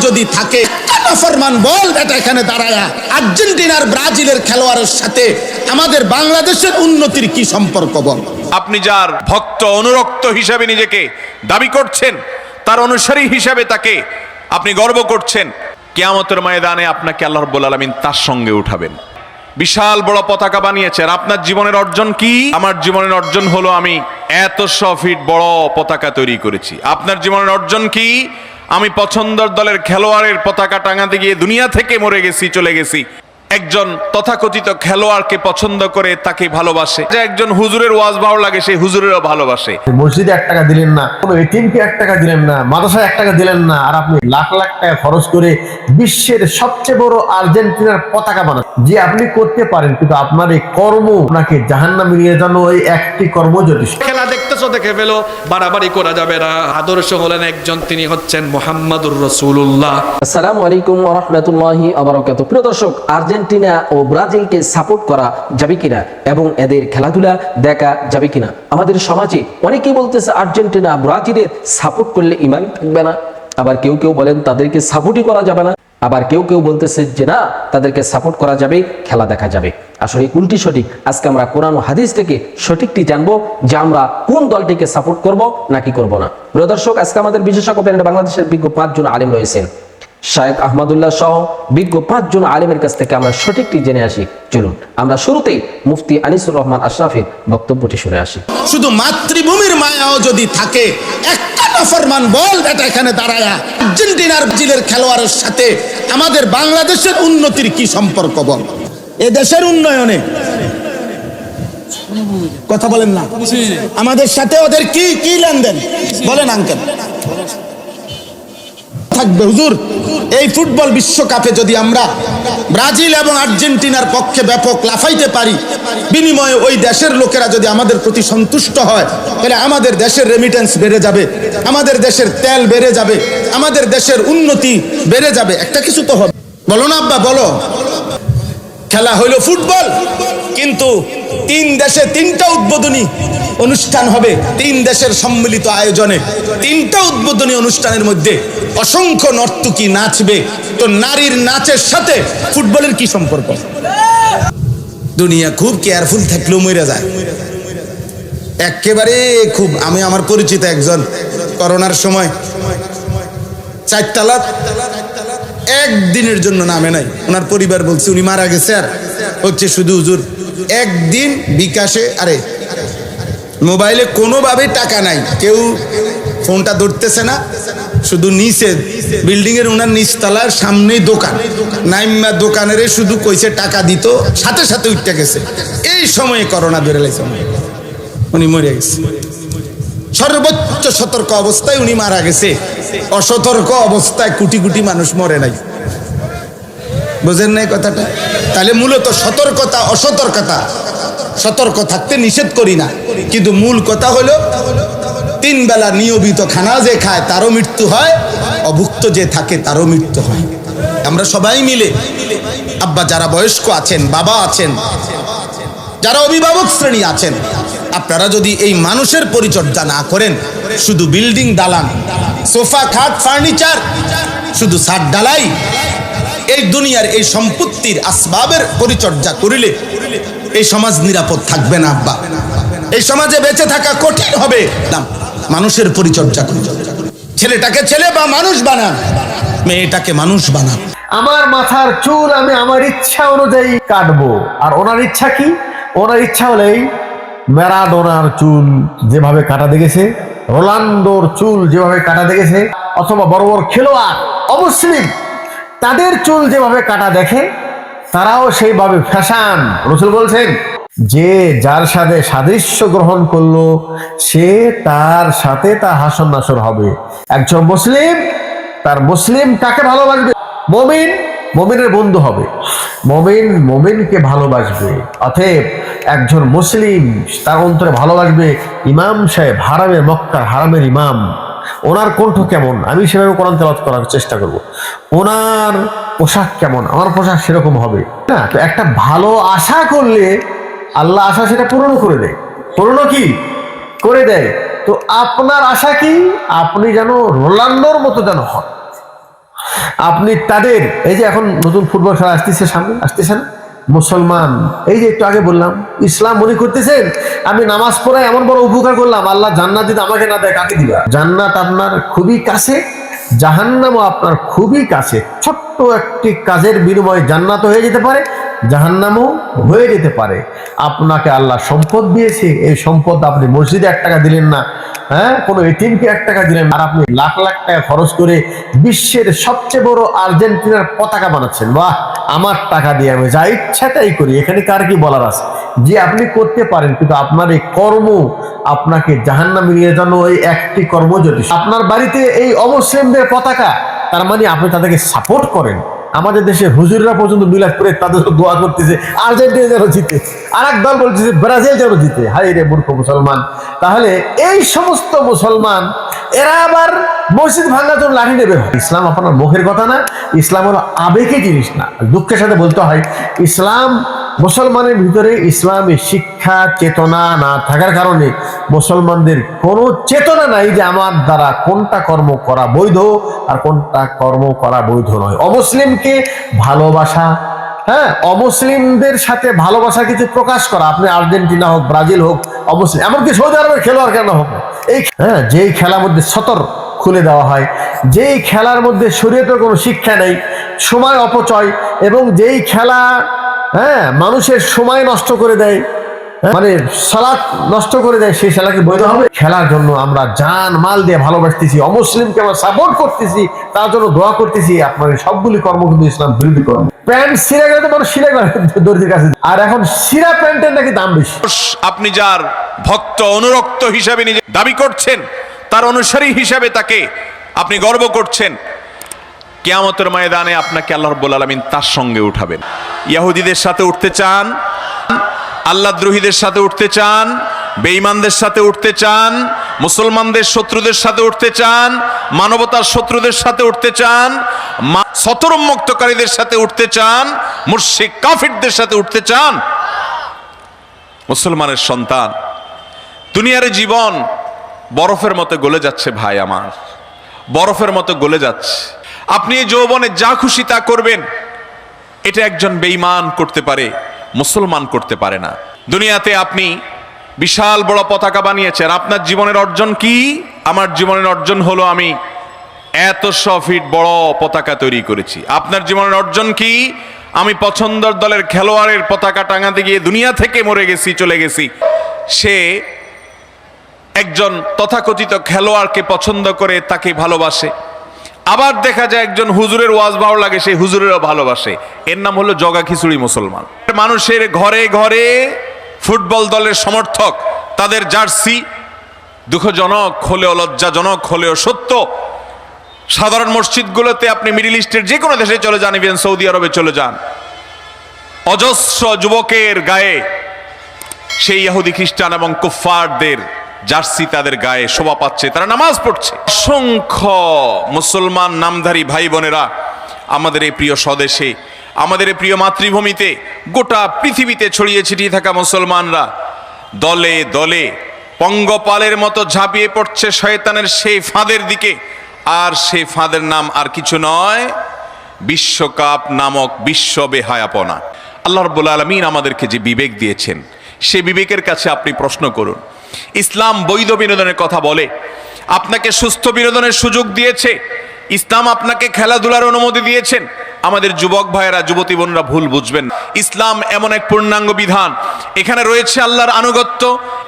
যদি থাকে, নাফরমান বল এটা এখানে দাঁড়ায়া আর্জেন্টিনার ব্রাজিলের খেলোয়াড়ের সাথে আমাদের বাংলাদেশের উন্নতির কি সম্পর্ক বল? আপনি যার ভক্ত অনুরক্ত হিসাবে নিজেকে দাবি করছেন, তার অনুসারী হিসাবে তাকে আপনি গর্ব করছেন, কিয়ামতের ময়দানে আপনাকে আল্লাহ রাব্বুল আলামিন তার সঙ্গে উঠাবেন। বিশাল বড় পতাকা বানিয়েছেন। আপনার জীবনের অর্জন কি? আমার জীবনের অর্জন হলো আমি এত 100 ফিট বড় পতাকা তৈরি করেছি। আপনার জীবনের অর্জন কি? আমি পছন্দের দলের খেলোয়াড়ের পতাকা টাঙাতে গিয়ে দুনিয়া থেকে মরে গেছি, চলে গেছি। একজন তথাকথিত খেলোয়াড়কে পছন্দ করে, তাকে ভালোবাসে। যে একজন হুজুরের ওয়াজ ভালো লাগে, সেই হুজুরেরও ভালোবাসে। মসজিদে 1 টাকা দিলেন না, কোনো এটিএমকে 1 টাকা দিলেন না, মাদ্রাসায় 1 টাকা দিলেন না, আর আপনি লাখ লাখ টাকা খরচ করে বিশ্বের সবচেয়ে বড় আর্জেন্টিনার পতাকা বানান। যে আপনি করতে পারেন, কিন্তু আপনার এই কর্ম আপনাকে জাহান্নামে নিয়ে যানো, এই একটি কর্ম যথেষ্ট। খেলা দেখতেছো, দেখে ফেলো, বাড়াবাড়ি করা যাবে না। আদর্শ হলেন একজন, তিনি হচ্ছেন মুহাম্মাদুর রাসূলুল্লাহ। আসসালামু আলাইকুম ওয়া রাহমাতুল্লাহি ওয়া বারাকাতুহু। প্রিয় দর্শক, আর্জেন্টিনা ও ব্রাজিলকে সাপোর্ট করা যাবে কিনা এবং এদের খেলাধুলা দেখা যাবে কিনা? আমাদের সমাজে অনেকেই বলতেছে আর্জেন্টিনা ব্রাজিলের সাপোর্ট করলে ঈমান থাকবে না। আবার কেউ কেউ বলেন তাদেরকে সাপোর্টই করা যাবে না। আবার কেউ কেউ বলতেছে যে না, তাদেরকে সাপোর্ট করা যাবে, খেলা দেখা যাবে। আসলে কোনটি সঠিক? আজকে আমরা কোরআন ও হাদিস থেকে সঠিকটি জানবো, যে আমরা কোন দলটিকে সাপোর্ট করব নাকি করব না। প্রিয় দর্শক, আজকে আমাদের বিশেষজ্ঞ প্যানেলে বাংলাদেশের বিজ্ঞ 5 জন আলেম রয়েছেন। শায়েখ আহমদুল্লাহ সহ বিজ্ঞ 5 জন আলেমের কাছ থেকে আমরা সঠিকটি জেনে আসি। চলুন আমরা শুরুতেই মুফতি আনিসুর রহমান আশরাফের বক্তব্যটি শুনে আসি। শুধু মাতৃভূমির মায়াও যদি থাকে, একটা নাফরমান বল এটা এখানে দাঁড়ায়া আর্জেন্টিনার ব্রাজিলের খেলোয়াড়ের সাথে আমাদের বাংলাদেশের উন্নতির কি সম্পর্ক বল? এ দেশের উন্নয়নে কথা বলেন না, আমাদের সাথে ওদের কি কি লেনদেন বলেন আঙ্কেল? থাকবে হুজুর, এই ফুটবল বিশ্বকাপে যদি আমরা ব্রাজিল এবং আর্জেন্টিনার পক্ষে ব্যাপক লাফাইতে পারি, বিনিময়ে ওই দেশের লোকেরা যদি আমাদের প্রতি সন্তুষ্ট হয়, তাহলে আমাদের দেশের রেমিটেন্স বেড়ে যাবে, আমাদের দেশের তেল বেড়ে যাবে, আমাদের দেশের উন্নতি বেড়ে যাবে। একটা কিছু তো হবে, বলো না আব্বা, বলো। খেলা হইলো ফুটবল, কিন্তু 3 দেশে 3টা উদ্বোধনী অনুষ্ঠান হবে। 3 দেশের সম্মিলিত আয়োজনে 3টা উদ্বোধনী অনুষ্ঠানের মধ্যে অসংখ্য নর্তকী নাচবে। তো নারীর নাচের সাথে ফুটবলের কি সম্পর্ক? দুনিয়া খুব কেয়ারফুল থাকলেও মরে যায় একেবারে খুব। আমি আমার পরিচিত একজন করোনার সময় 4 তালা একদিনের জন্য নামে নাই, ওনার পরিবার বলছে উনি মারা গেছে। আর হচ্ছে শুধু হুজুর একদিন বিকাশে, আরে মোবাইলে কোনোভাবে টাকা নাই, কেউ ফোনটা ধরতেছে না, শুধু নিচে বিল্ডিং এর ওনার নিচতলার সামনেই দোকান, নাইমা দোকানের শুধু কইছে টাকা দিত, সাথে সাথে উঠতে গেছে। এই সময়ে করোনা ধরে লাইছে, উনি মরে গেছে। সর্বোচ্চ সতর্ক অবস্থায় উনি মারা গেছে, অসতর্ক অবস্থায় কোটি কোটি মানুষ মরে নাই। বুঝেন নাই কথাটা? তাহলে মূলত সতর্কতা অসতর্কতা, সতর্ক থাকতে নিষেধ করি না, কিন্তু মূল কথা হলো 3 বেলা নিয়মিত খানা যে খায় তারও মৃত্যু হয়, অভুক্ত যে থাকে তারও মৃত্যু হয়। আমরা সবাই মিলে, আব্বা যারা বয়স্ক আছেন, বাবা আছেন, যারা অভিভাবক শ্রেণী আছেন, আপনারা যদি এই মানুষের পরিচর্যা না করেন, শুধু বিল্ডিং দালান, সোফা খাট ফার্নিচার, শুধু ছাদ ঢালাই, এই দুনিয়ার এই সম্পত্তির আসবাবের পরিচর্যা করিলে এই সমাজ নিরাপদ থাকবে না আব্বা। এই সমাজে বেঁচে থাকা কঠিন হবে। মানুষের পরিচর্যা করুন, ছেলেটাকে ছেলে বা মানুষ বানান, মেয়েটাকে মানুষ বানান। আমার মাথার চুল আমি আমার ইচ্ছা অনুযায়ী কাটবো, আর ওনার ইচ্ছা কি? ওনার ইচ্ছা হলেই ম্যারাডোনার চুল যেভাবে কাটা দেখেছে, রোনাল্ডোর চুল যেভাবে কাটা দেখেছে, অথবা বড় বড় খেলোয়াড় অমুসলিম তাদের চুল যেভাবে কাটা দেখে, তারাও সেইভাবে ফ্যাশন। রাসূল বলছেন, যে যার সাথে সাদৃশ্য গ্রহণ করলো সে তার সাথে তা হাসর নাসর হবে। একজন মুসলিম তার মুসলিম কাকে ভালোবাসবে? মুমিন মুমিনের বন্ধু হবে, মুমিন মুমিনকে ভালোবাসবে। অতএব একজন মুসলিম তার অন্তরে ভালোবাসবে ইমাম সাহেব, হারামের, মক্কার হারামের ইমাম। ওনার কণ্ঠ কেমন, আমি সেভাবে কোরআন তেলাওয়াত করার চেষ্টা করব। ওনার পোশাক কেমন, আমার পোশাক সেরকম হবে না। তো একটা ভালো আশা করলে আল্লাহ আশা সেটা পূরণ করে দেয়, পূরণ কি করে দেয়। তো আপনার আশা কি? আপনি যেন রোনাল্ডোর মতো যেন হন, আপনি তাদের এই যে এখন নতুন ফুটবল খেলা আসতেছে, সামনে আসতেছে না, মুসলমান এই যে একটু আগে বললাম ইসলাম মনে করতেছেন আমি নামাজ পড়ে এমন বড় উপকার করলাম, আল্লাহ জান্নাত যদি আমাকে না দেয় কাকে দিবা? জান্নাত আপনার খুবই কাছে, জাহান্নামও আপনার খুবই কাছে। ছোট্ট একটি কাজের বিনিময়ে জান্নাত হয়ে যেতে পারে, জাহান্নামও হয়ে যেতে পারে। আপনাকে আল্লাহ সম্পদ দিয়েছে, এই সম্পদ আপনি মসজিদে 1 টাকা দিলেন না, হ্যাঁ, কোনো এটিএমকে 1 টাকা দিলেন, আর আপনি লাখ লাখ টাকা খরচ করে বিশ্বের সবচেয়ে বড় আর্জেন্টিনার পতাকা বানাচ্ছেন। বাহ, আমার টাকা দিয়ে আমি যা ইচ্ছা তাই করি, এখানে কার কি বলার আছে? যে আপনি করতে পারেন, কিন্তু আপনার এই কর্ম আপনাকে জাহান্নামে নিয়ে যাওয়ার ওই একটি কর্ম যদি আপনার বাড়িতে এই অমুসলিমদের পতাকা, তার মানে আপনি তাদেরকে সাপোর্ট করেন। আমাদের দেশে হুজুররা পর্যন্ত মিলাদ করে তাদের দোয়া করতেছে আর্জেন্টিনা যেন জিতে, আর এক দল বলতেছে ব্রাজিল যেন জিতে। হাই রে মূর্খ মুসলমান! তাহলে এই সমস্ত মুসলমান এরা আবার মসজিদ ভাঙার জন্য লাঠি নেবে। ইসলাম আপনার মুখের কথা না, ইসলাম হলো আবেগের জিনিস না। দুঃখের সাথে বলতে হয়, ইসলাম মুসলমানের ভিতরে ইসলামী শিক্ষা চেতনা না থাকার কারণে মুসলমানদের কোনো চেতনা নাই যে আমার দ্বারা কোনটা কর্ম করা বৈধ আর কোনটা কর্ম করা বৈধ নয়। অমুসলিমকে ভালোবাসা, হ্যাঁ, অমুসলিমদের সাথে ভালোবাসা কিছু প্রকাশ করা, আপনি আর্জেন্টিনা হোক, ব্রাজিল হোক, অমুসলিম, এমনকি সৌদি আরবের খেলোয়াড় কেন হোক, এই হ্যাঁ যেই খেলার মধ্যে সতর খুলে দেওয়া হয়, যেই খেলার মধ্যে শরীয়তের কোনো শিক্ষা নেই, সময় অপচয়, এবং যেই খেলা হ্যাঁ মানুষের সময় নষ্ট করে দেয়, মানে সালাত নষ্ট করে দেয়, সেই খেলাকে বৈধ হবে? খেলার জন্য আমরা জান মাল দিয়ে ভালোবাসতেছি, অমুসলিমকে আমরা সাপোর্ট করতেছি, তার জন্য দোয়া করতেছি, আপনার সবগুলি কর্ম কিন্তু ইসলাম বিরোধী কর্ম। প্যান্ট ছিঁড়ে গেলে তো মানুষ ছিঁড়ে গেলে দর্জির কাছে, আর এখন ছিঁড়া প্যান্টের নাকি দাম বেশি। আপনি যার ভক্ত অনুরক্ত হিসাবে নিজে দাবি করছেন, তার অনুসারী হিসাবে তাকে আপনি গর্ব করছেন, কিয়ামতের ময়দানে আপনাকে আল্লাহ রাব্বুল আলামিন তার সঙ্গে উঠাবেন। ইহুদিদের সাথে উঠতে চান, আল্লাহদ্রোহীদের সাথে উঠতে চান, বেঈমানদের সাথে উঠতে চান, মুসলমানদের শত্রুদের সাথে উঠতে চান, মানবতার শত্রুদের সাথে উঠতে চান, সতরোন্মুক্তকারীদের সাথে উঠতে চান, মুশরিক কাফিরদের সাথে উঠতে চান, মুসলমানের সন্তান, দুনিয়ার জীবন বরফের মতো গলে যাচ্ছে ভাই আমার, বরফের মতো গলে যাচ্ছে। আপনি এই যৌবনে যা খুশি তা করবেন, এটা একজন বেঈমান করতে পারে, মুসলমান করতে পারে না। দুনিয়াতে আপনি বিশাল বড় পতাকা বানিয়েছেন, আপনার জীবনের অর্জন কি? আমার জীবনের অর্জন হলো আমি 100 ফিট বড় পতাকা তৈরি করেছি। আপনার জীবনের অর্জন কি? আমি পছন্দের দলের খেলোয়াড়ের পতাকা টাঙাতে গিয়ে দুনিয়া থেকে মরে গেছি, চলে গেছি। সে একজন তথাকথিত খেলোয়াড়কে পছন্দ করে, তাকে ভালোবাসে। আবার দেখা যায় একজন হুজুরের ওয়াজ ভালো লাগে, সেই হুজুরেরও ভালোবাসে। এর নাম হলো জগা খিচুড়ি মুসলমান। মানুষের ঘরে ঘরে ফুটবল দলের সমর্থক, তাদের জার্সি দুঃখজনক হলেও লজ্জাজনক হলেও সত্য। সাধারণ মসজিদগুলোতে আপনি মিডল ইস্টের যে কোনো দেশে চলে যান, ইভেন সৌদি আরবে চলে যান, অজস্র যুবকের গায়ে সেই ইহুদি খ্রিস্টান এবং কুফফারদের জার্সি তাদের গায়ে শোভা পাচ্ছে, তারা নামাজ পড়ছে। অসংখ্য মুসলমান নামধারী ভাই বোনেরা আমাদের এই প্রিয় স্বদেশে, আমাদের এই প্রিয় মাতৃভূমিতে, গোটা পৃথিবীতে ছড়িয়ে ছিটিয়ে থাকা মুসলমানরা দলে দলে পঙ্গপালের মতো ঝাঁপিয়ে পড়ছে শয়তানের সেই ফাঁদের দিকে। আর সেই ফাঁদের নাম আর কিছু নয়, বিশ্বকাপ নামক বিশ্ব বেহায়াপনা। আল্লাহ রাব্বুল আলামিন আমাদেরকে যে বিবেক দিয়েছেন, সে বিবেকের কাছে আপনি প্রশ্ন করুন। ইসলাম বৈধ বিনোদনের কথা বলে, আপনাকে সুস্থ বিনোদনের সুযোগ দিয়েছে। ইসলাম আপনাকে খেলাধুলার অনুমতি দিয়েছেন। আমাদের যুবক ভাইয়েরা, যুবতী বোনরা ভুল বুঝবেন। ইসলাম এমন এক পূর্ণাঙ্গ বিধান, এখানে রয়েছে আল্লাহর আনুগত্য,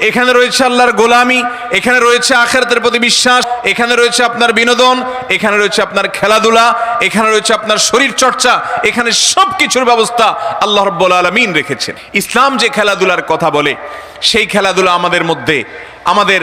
এখানে রয়েছে আল্লাহর গোলামি, এখানে রয়েছে আখিরাতের প্রতি বিশ্বাস, এখানে রয়েছে আপনার বিনোদন, এখানে রয়েছে আপনার খেলাধুলা, এখানে রয়েছে আপনার শরীর চর্চা, এখানে সব কিছুর ব্যবস্থা আল্লাহ রাব্বুল আলামিন রেখেছেন। ইসলাম যে খেলাধুলার কথা বলে, সেই খেলাধুলা আমাদের মধ্যে আমাদের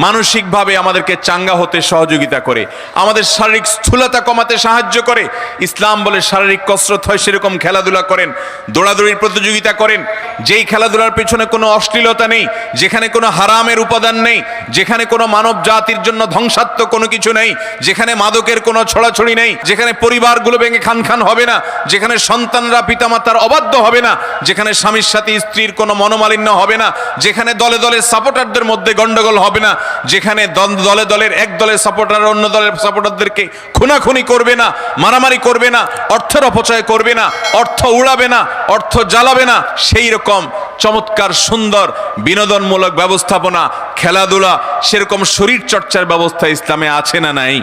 মানসিকভাবে আমাদেরকে চাঙ্গা হতে সহযোগিতা করে, আমাদের শারীরিক স্থূলতা কমাতে সাহায্য করে। ইসলাম বলে শারীরিক কসরত হয়, সেরকম খেলাধুলা করেন, দৌড়াদৌড়ির প্রতিযোগিতা করেন, যেই খেলাধুলার পেছনে কোনো অশ্লীলতা নেই, যেখানে কোনো হারামের উপাদান নেই, যেখানে কোনো মানব জাতির জন্য ধ্বংসাত্মক কোনো কিছু নেই, যেখানে মাদকের কোনো ছড়াছড়ি নেই, যেখানে পরিবারগুলো ভেঙে খান খান হবে না, যেখানে সন্তানরা পিতামাতার অবাধ্য হবে না, যেখানে স্বামীর সাথে স্ত্রীর কোনো মনোমালিন্য হবে না, যেখানে দলে দলে সাপোর্টারদের মধ্যে গন্ডগোল হবে না, যেখানে দলে দলের এক দলের সাপোর্টার অন্য দলের সাপোর্টারদেরকে খুনাখুনি করবে না, মারামারি করবে না, অর্থের অপচয় করবে না, অর্থ উড়াবে না, অর্থ জ্বালাবে না, সেই রকম চমৎকার সুন্দর বিনোদনমূলক ব্যবস্থাপনা, খেলাধুলা, সেরকম শরীর চর্চার ব্যবস্থা ইসলামে আছে না নাই?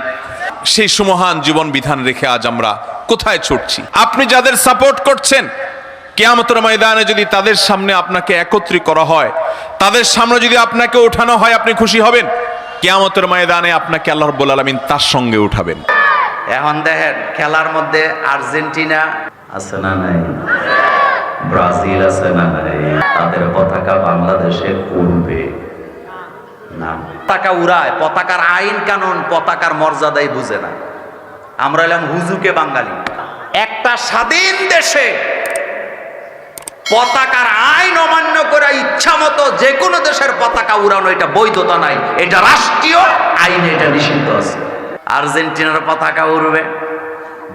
সেই সুমহান জীবন বিধান রেখে আজ আমরা কোথায় ছুটছি? আপনি যাদের সাপোর্ট করছেন, কিয়ামতের ময়দানে যদি তাদের সামনে আপনাকে একত্রিত করা হয়, তাদের সামনে যদি আপনাকে উঠানো হয়, আপনি খুশি হবেন? কিয়ামতের ময়দানে আপনাকে আল্লাহ রাব্বুল আলামিন তার সঙ্গে উঠাবেন। এখন দেখেন খেলার মধ্যে আর্জেন্টিনা আছে না নাই, ব্রাজিল আছে না নাই, তাদের পতাকা বাংলাদেশে উড়বে না। পতাকা উড়ায়, পতাকার আইন কানুন, পতাকার মর্যাদাই বুঝে না। আমরা এলাম হুজুকে বাঙালি। একটা স্বাধীন দেশে পতাকার আইন অমান্য করে ইচ্ছা মতো যে কোনো দেশের পতাকা উড়ানো, এটা বৈধতা নাই, এটা রাষ্ট্রীয় আইনে এটা নিষিদ্ধ আছে। আর্জেন্টিনার পতাকা উড়বে,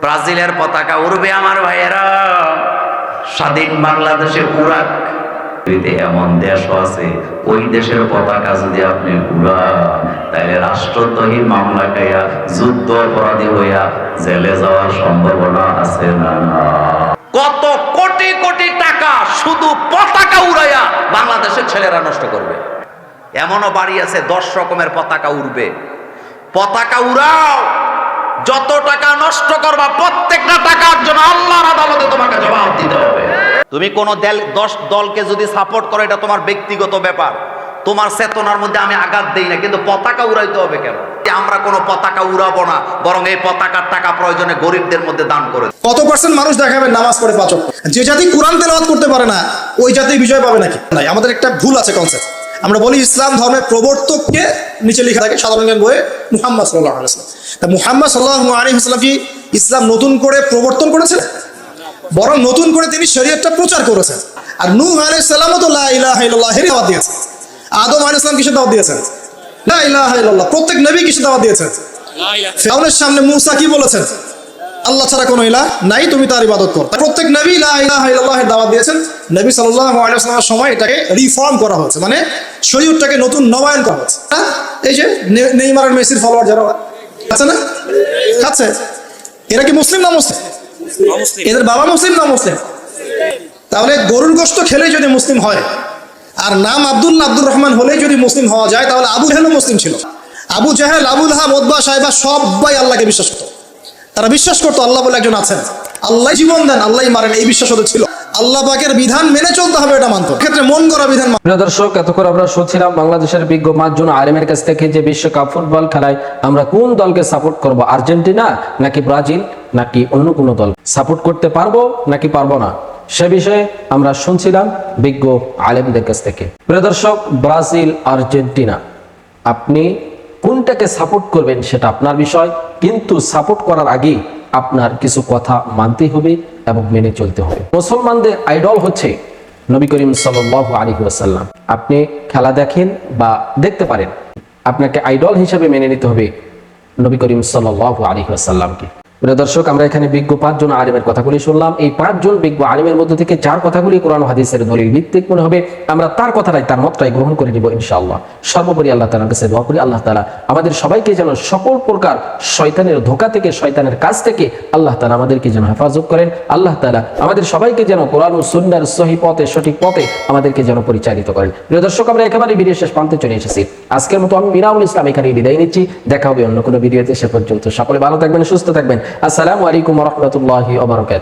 ব্রাজিলের পতাকা উড়বে, আমার ভাইয়েরা স্বাধীন বাংলাদেশে উড়াক। এমন দেশও আছে ওই দেশের পতাকা যদি আপনি উড়ান, তাহলে রাষ্ট্রদ্রোহী মামলা খাইয়া যুদ্ধ অপরাধী হইয়া জেলে যাওয়ার সম্ভাবনা আছে না? কত কোটি কোটি টাকা শুধু পতাকা উড়াইয়া বাংলাদেশের ছেলেরা নষ্ট করবে। এমনও বাড়ি আছে 10 রকমের পতাকা উড়বে। পতাকা উড়াও, যত টাকা নষ্ট করবা প্রত্যেকটা টাকার জন্য আল্লাহর আদালতে তোমাকে জবাব দিতে হবে। তুমি কোন 10 দলকে যদি সাপোর্ট করো, এটা তোমার ব্যক্তিগত ব্যাপার, তোমার চেতনার মধ্যে আমি আঘাত দেই না, কিন্তু পতাকা উড়াইতে হবে কেন? আমরা কোনো পতাকা উড়াবো না, বরং এই পতাকার টাকা প্রয়োজনে গরিবদের মধ্যে দান করে। কত পার্সেন্ট মানুষ দেখাবেন নামাজ পড়ে 5 ওয়াক্ত? যে জাতি কোরআন তেলাওয়াত করতে পারে না, ওই জাতি বিজয় পাবে নাকি? নাই, আমাদের একটা ভুল আছে কনসেপ্ট। আমরা বলি ইসলাম ধর্মের প্রবর্তককে নিচে লেখা থাকে সাধারণ জ্ঞান বইয়ে মুহাম্মদ সাল্লাল্লাহু আলাইহি ওয়াসাল্লাম। তা মুহাম্মদ সাল্লাল্লাহু আলাইহি ওয়াসাল্লাম কি ইসলাম নতুন করে প্রবর্তন করেছেন? বরং নতুন করে তিনি শরীয়তটা প্রচার করেছেন। আর নূহ আলাইহিস সালামও তো লা ইলাহা ইল্লাল্লাহ এর দাওয়াত দিয়েছেন। আদম আলাইহিস সালাম কিসের দাওয়াত দিয়েছেন? লা ইলাহা ইল্লাল্লাহ। প্রত্যেক নবী কিসের দাওয়াত দিয়েছেন? ফিরআউনের সামনে মুসা কি বলেছেন? আল্লাহ ছাড়া কোনো ইলাহ নাই, তুমি তার ইবাদত করো। প্রত্যেক নবী লা ইলাহা ইল্লাল্লাহ এর দাওয়াত দিয়েছেন। নবী সাল্লাল্লাহু আলাইহি ওয়াসাল্লামের সময় এটাকে রিফর্ম করা হয়েছে, মানে শরীয়তটাকে নতুন নবায়ন করা হয়েছে। এই যে নেইমার আর মেসির ফলোয়ার যারা আছে না, আছে, এরা কি মুসলিম না মুসলিম? এদের বাবা মুসলিম না মুসলিম? তাহলে গরুর গোশত খেলেই যদি মুসলিম হয়, আর নাম আব্দুল্লাহ আব্দুর রহমান হলেই যদি মুসলিম হওয়া যায়, তাহলে আবু জাহেলও মুসলিম ছিল। আবু জাহেল, আবু লাহাব, উতবা, সাইবা সবাই আল্লাহকে বিশ্বাস করত। তারা বিশ্বাস করতো আল্লাহ বলে একজন আছেন, আল্লাহ জীবন দেন, আল্লাহ মারেন, এই বিশ্বাস ওদের ছিল। আল্লাহ পাকের বিধান মেনে চলতে হবে, এটা মানতো। ক্ষেত্রে মন করা বিধান। প্রিয় দর্শক, এতক্ষণ আমরা শুনছিলাম বাংলাদেশের বিজ্ঞ 5 জন আলেমের কাছ থেকে যে বিশ্বকাপ ফুটবল খেলায় আমরা কোন দলকে সাপোর্ট করব, আর্জেন্টিনা নাকি ব্রাজিল নাকি অন্য কোনো দল সাপোর্ট করতে পারবো নাকি পারবো না, সে বিষয়ে আমরা শুনছিলাম বিজ্ঞ আলেমদের কাছ থেকে। প্রিয় দর্শক, ব্রাজিল আর্জেন্টিনা, আপনি কোনটাকে সাপোর্ট করবেন সেটা আপনার বিষয়, কিন্তু সাপোর্ট করার আগে আপনার কিছু কথা মানতে হবে এবং মেনে চলতে হবে। মুসলমানদের আইডল হচ্ছে নবী করিম সাল্লাল্লাহু আলাইহি ওয়াসাল্লাম। আপনি খেলা দেখেন বা দেখতে পারেন, আপনাকে আইডল হিসেবে মেনে নিতে হবে নবী করিম সাল্লাল্লাহু আলাইহি ওয়াসাল্লামকে। প্রিয় দর্শক, আমরা এখানে বিজ্ঞ 5 জন আলেমের কথাগুলি শুনলাম। এই 5 জন বিজ্ঞ আলেমের মধ্যে থেকে যার কথাগুলি কোরআন হাদিসের দলিল ভিত্তিক মনে হবে, আমরা তার কথাটাই, তার মতটাই গ্রহণ করে নিব ইনশাআল্লাহ। সর্বোপরি আল্লাহ তাআলার কাছে দোয়া করি, আল্লাহ তাআলা আমাদের সবাইকে যেন সকল প্রকার শয়তানের ধোঁকা থেকে, শয়তানের কাজ থেকে আল্লাহ তাআলা আমাদেরকে যেন হেফাজত করেন। আল্লাহ তাআলা আমাদের সবাইকে যেন কোরআন ও সুন্নাহর সহিহ পথে, সঠিক পথে আমাদেরকে যেন পরিচালিত করেন। প্রিয় দর্শক, আমরা একেবারে ভিডিও শেষ প্রান্তে চলে এসেছি। আজকের মতো আমি মিনাউল ইসলাম এখানে বিদায় নিচ্ছি। দেখা হবে অন্য কোনো ভিডিওতে। সে পর্যন্ত সকলে ভালো থাকবেন, সুস্থ থাকবেন। আসসালামু আলাইকুম ওয়া রাহমাতুল্লাহি ওয়া বারাকাতুহু।